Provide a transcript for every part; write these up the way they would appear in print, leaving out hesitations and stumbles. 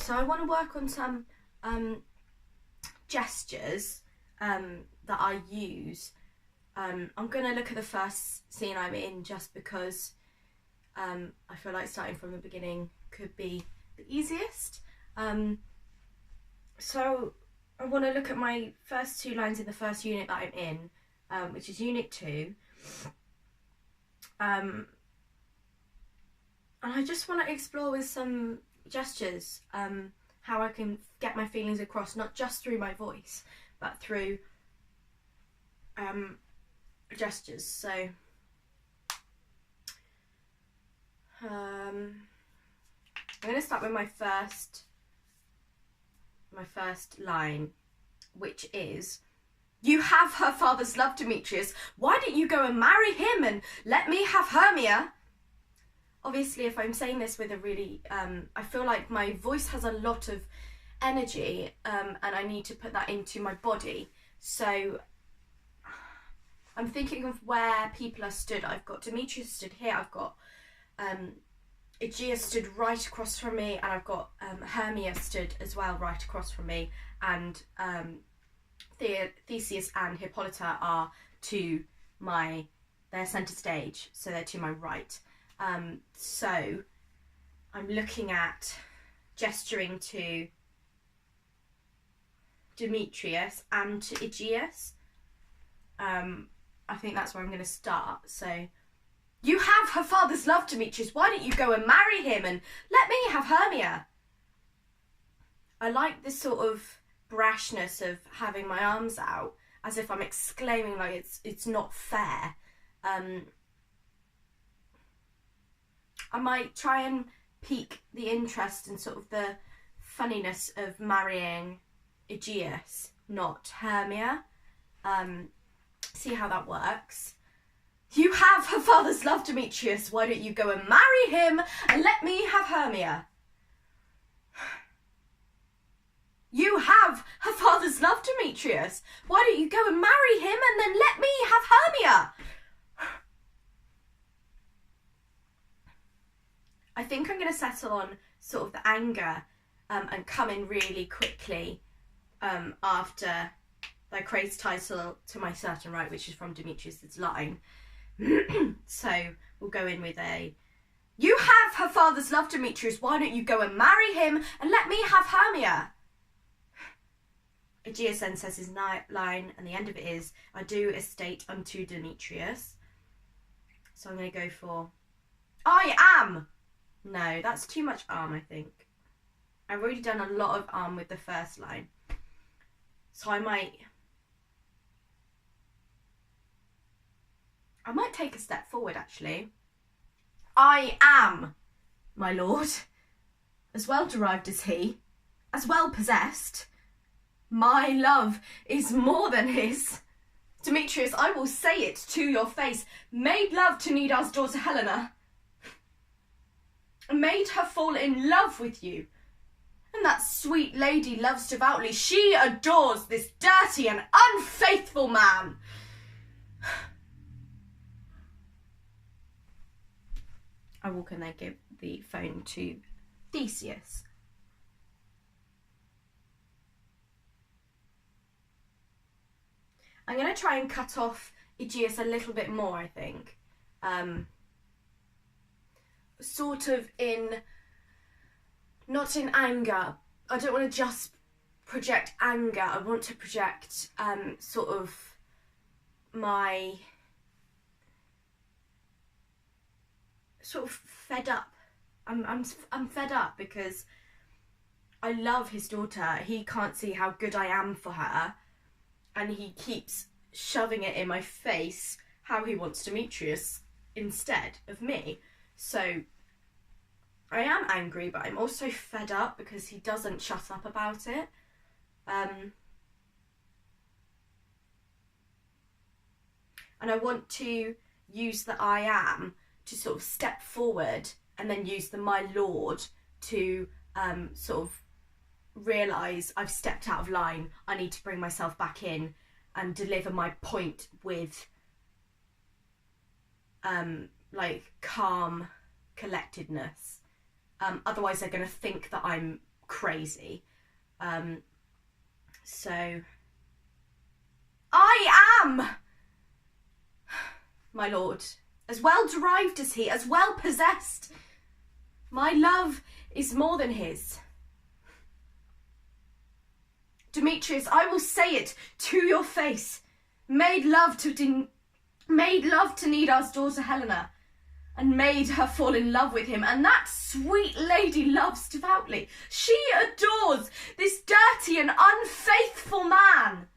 so I want to work on some gestures that I use. I'm going to look at the first scene I'm in just because I feel like starting from the beginning could be the easiest. So I want to look at my first 2 lines in the first unit that I'm in, which is Unit 2. And I just want to explore with some gestures how I can get my feelings across, not just through my voice, but through gestures. So I'm going to start with my first line, which is, "You have her father's love, Demetrius. Why don't you go and marry him and let me have Hermia?" Obviously, if I'm saying this with a really, I feel like my voice has a lot of energy, and I need to put that into my body. So I'm thinking of where people are stood. I've got Demetrius stood here, I've got Aegeus stood right across from me, and I've got Hermia stood as well right across from me, and Theseus and Hippolyta are to they're centre stage, so they're to my right. So I'm looking at gesturing to Demetrius and to Aegeus. I think that's where I'm going to start. So, "You have her father's love, Demetrius. Why don't you go and marry him and let me have Hermia?" I like this sort of brashness of having my arms out as if I'm exclaiming like it's not fair. I might try and pique the interest and sort of the funniness of marrying Aegeus, not Hermia. See how that works. "You have her father's love, Demetrius. Why don't you go and marry him and let me have Hermia?" "You have her father's love, Demetrius. Why don't you go and marry him and then let me have Hermia?" I think I'm going to settle on sort of the anger and come in really quickly after the craze title to my certain right, which is from Demetrius's line. So we'll go in with "You have her father's love, Demetrius. Why don't you go and marry him and let me have Hermia?" Aegeus then says his line, and the end of it is, "I do estate unto Demetrius." So I'm going to go for "I am." No, that's too much arm, I think. I've already done a lot of arm with the first line. So I might take a step forward, actually. "I am, my lord, as well derived as he, as well possessed. My love is more than his. Demetrius, I will say it to your face, made love to Nidar's daughter Helena, made her fall in love with you. And that sweet lady loves devoutly. She adores this dirty and unfaithful man." I walk and then give the phone to Theseus. I'm going to try and cut off Aegeus a little bit more, I think. Sort of not in anger. I don't want to just project anger. I want to project sort of my sort of fed up. I'm fed up because I love his daughter. He can't see how good I am for her, and he keeps shoving it in my face how he wants Demetrius instead of me. So I am angry, but I'm also fed up because he doesn't shut up about it. And I want to use the "I am" to sort of step forward, and then use the "my lord" to sort of realise I've stepped out of line. I need to bring myself back in and deliver my point with like calm collectedness. Otherwise they're going to think that I'm crazy. So I am, my lord, as well derived as he, as well possessed. My love is more than his. Demetrius, I will say it to your face. Made love to Nidar's daughter Helena, and made her fall in love with him, and that sweet lady loves devoutly. She adores this dirty and unfaithful man.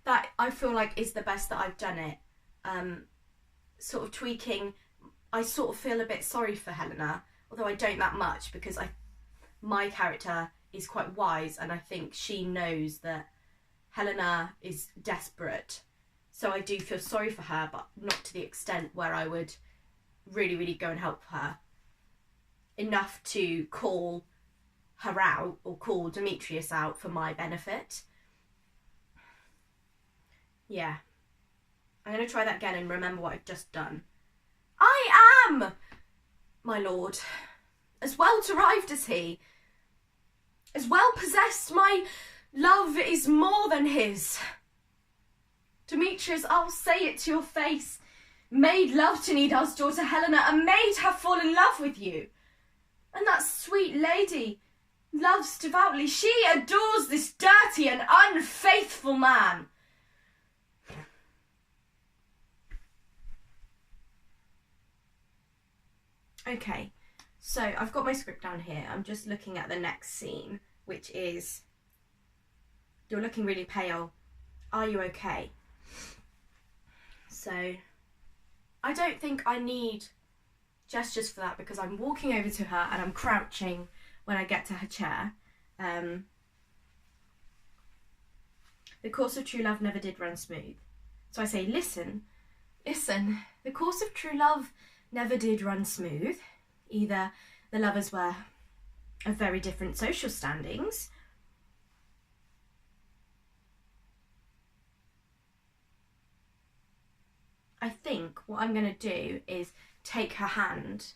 That, I feel like, is the best that I've done it. Sort of tweaking, I sort of feel a bit sorry for Helena, although I don't that much, because my character is quite wise, and I think she knows that Helena is desperate. So I do feel sorry for her, but not to the extent where I would really, really go and help her. Enough to call her out, or call Demetrius out for my benefit. Yeah. I'm going to try that again and remember what I've just done. I am, my lord, as well derived as he, as well possessed. My love is more than his. Demetrius, I'll say it to your face. Made love to Nidar's daughter Helena, and made her fall in love with you. And that sweet lady loves devoutly. She adores this dirty and unfaithful man. Okay, so I've got my script down here. I'm just looking at the next scene, which is, you're looking really pale. Are you okay? So I don't think I need gestures for that, because I'm walking over to her and I'm crouching when I get to her chair. The course of true love never did run smooth. So I say, listen, the course of true love never did run smooth. Either the lovers were of very different social standings, I think what I'm going to do is take her hand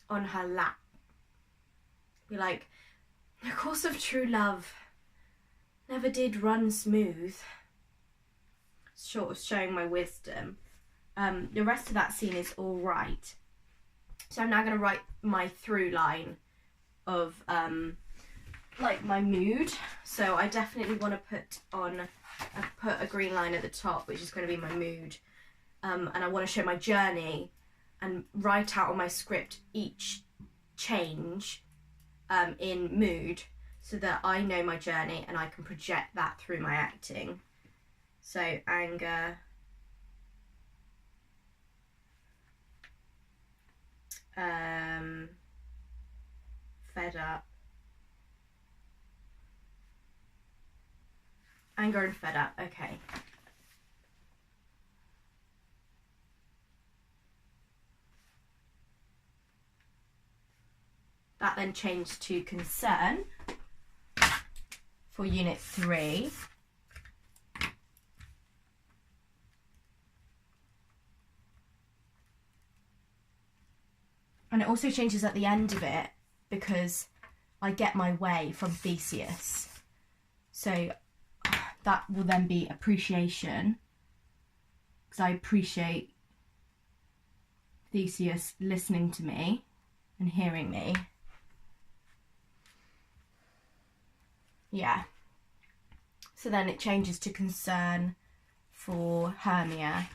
on her lap. Be like, the course of true love never did run smooth. Sort of showing my wisdom. The rest of that scene is all right. So I'm now going to write my through line of like my mood. So I definitely want to put a green line at the top, which is going to be my mood. And I want to show my journey and write out on my script each change in mood, so that I know my journey and I can project that through my acting. So anger, fed up, anger and fed up. Okay. That then changed to concern for Unit 3. And it also changes at the end of it, because I get my way from Theseus. So that will then be appreciation, because I appreciate Theseus listening to me and hearing me. Yeah. So then it changes to concern for Hermia.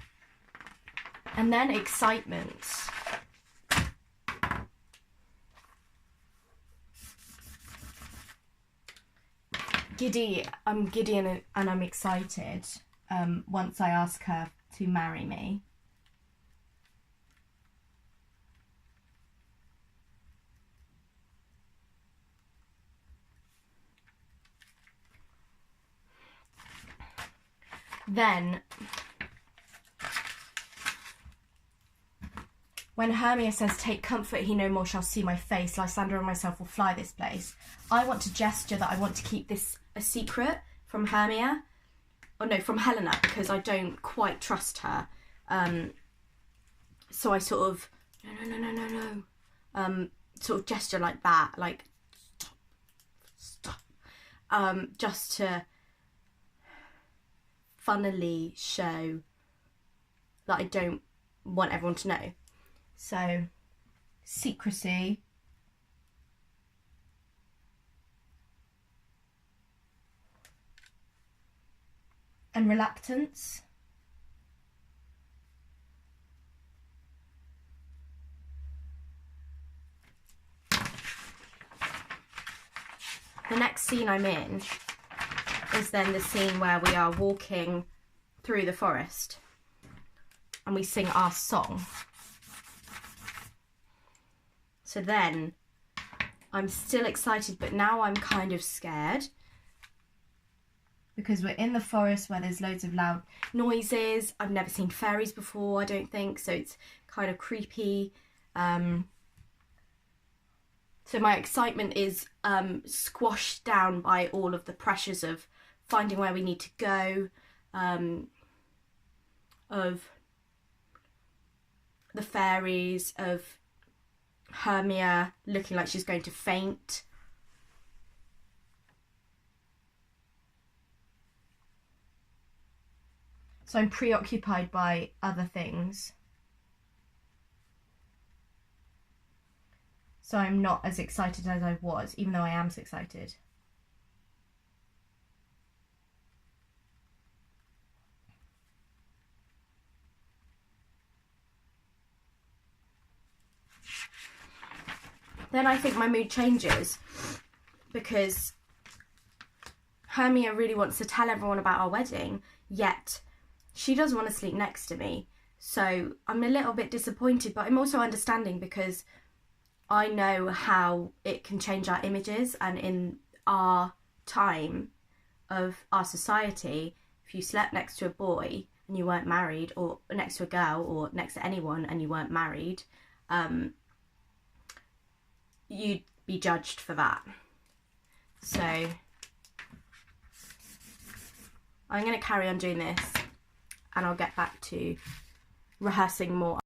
And then excitement. I'm giddy and I'm excited once I ask her to marry me. Then, when Hermia says, take comfort, he no more shall see my face, Lysander and myself will fly this place, I want to gesture that I want to keep this a secret from Hermia. Or no, from Helena, because I don't quite trust her. So I sort of, no. sort of gesture like that, like stop, just to funnily show that I don't want everyone to know. So secrecy, and reluctance. The next scene I'm in is then the scene where we are walking through the forest and we sing our song. So then I'm still excited, but now I'm kind of scared because we're in the forest where there's loads of loud noises. I've never seen fairies before, I don't think, so it's kind of creepy. So my excitement is squashed down by all of the pressures of finding where we need to go, of the fairies, of Hermia looking like she's going to faint. So I'm preoccupied by other things. So I'm not as excited as I was, even though I am so excited. Then I think my mood changes because Hermia really wants to tell everyone about our wedding, yet she doesn't want to sleep next to me. So I'm a little bit disappointed, but I'm also understanding because I know how it can change our images, and in our time of our society, if you slept next to a boy and you weren't married, or next to a girl, or next to anyone and you weren't married, you'd be judged for that. So I'm going to carry on doing this and I'll get back to rehearsing more.